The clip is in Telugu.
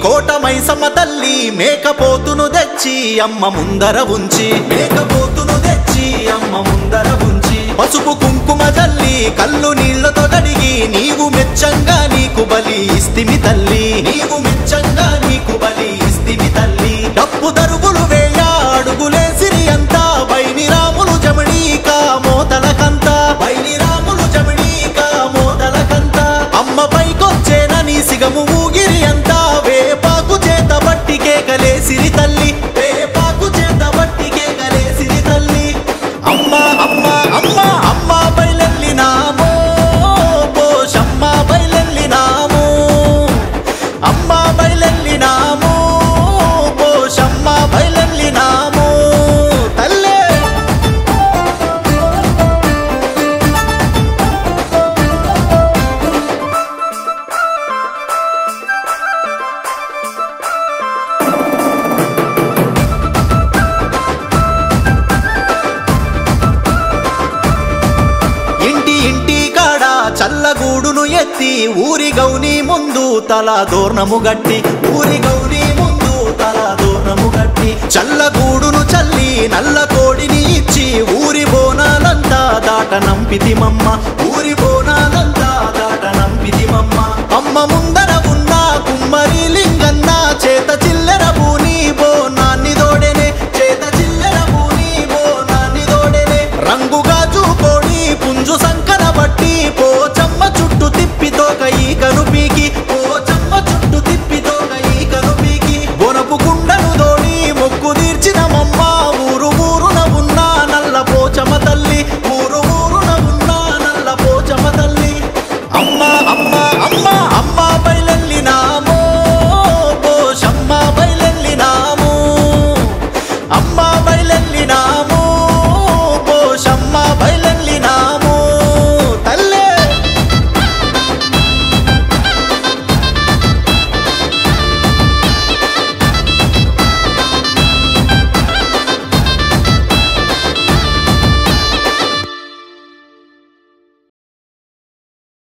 కోట మైసమ్మ తల్లి మేకపోతును తెచ్చి అమ్మ ముందర ఉంచి పసుపు కుంకుమ జల్లి కళ్ళు నీళ్లతో కడిగి నీవు మెచ్చంగా నీకు బలి ఇస్తిమి తల్లి డప్పు దరుగులు వేయ అడుగులేసిరి అంతా బైని రాములు జమడీకా మోతలకంతా అమ్మ పైకొచ్చేనని సిగము ఊగిరి అంతా వేపాకు చేత బట్టి కేకలేసిరి తల్లి అమ్మ అమ్మ అమ్మ అమ్మ బయలెల్లినామో పోషమ్మ బయలెల్లినామో అమ్మ బయలెల్లినామో పోషమ్మ బయలెల్లినామో తల్లే ఇంటి కాడ చల్లగూడును ఎత్తి ఊరి గౌని ముందు తల దోర్ణము గట్టి చల్లగూడును చల్లి నల్ల కోడిని ఇచ్చి ఊరి బోనాలంతా దాట నంపితిమమ్మ అమ్మ ముందర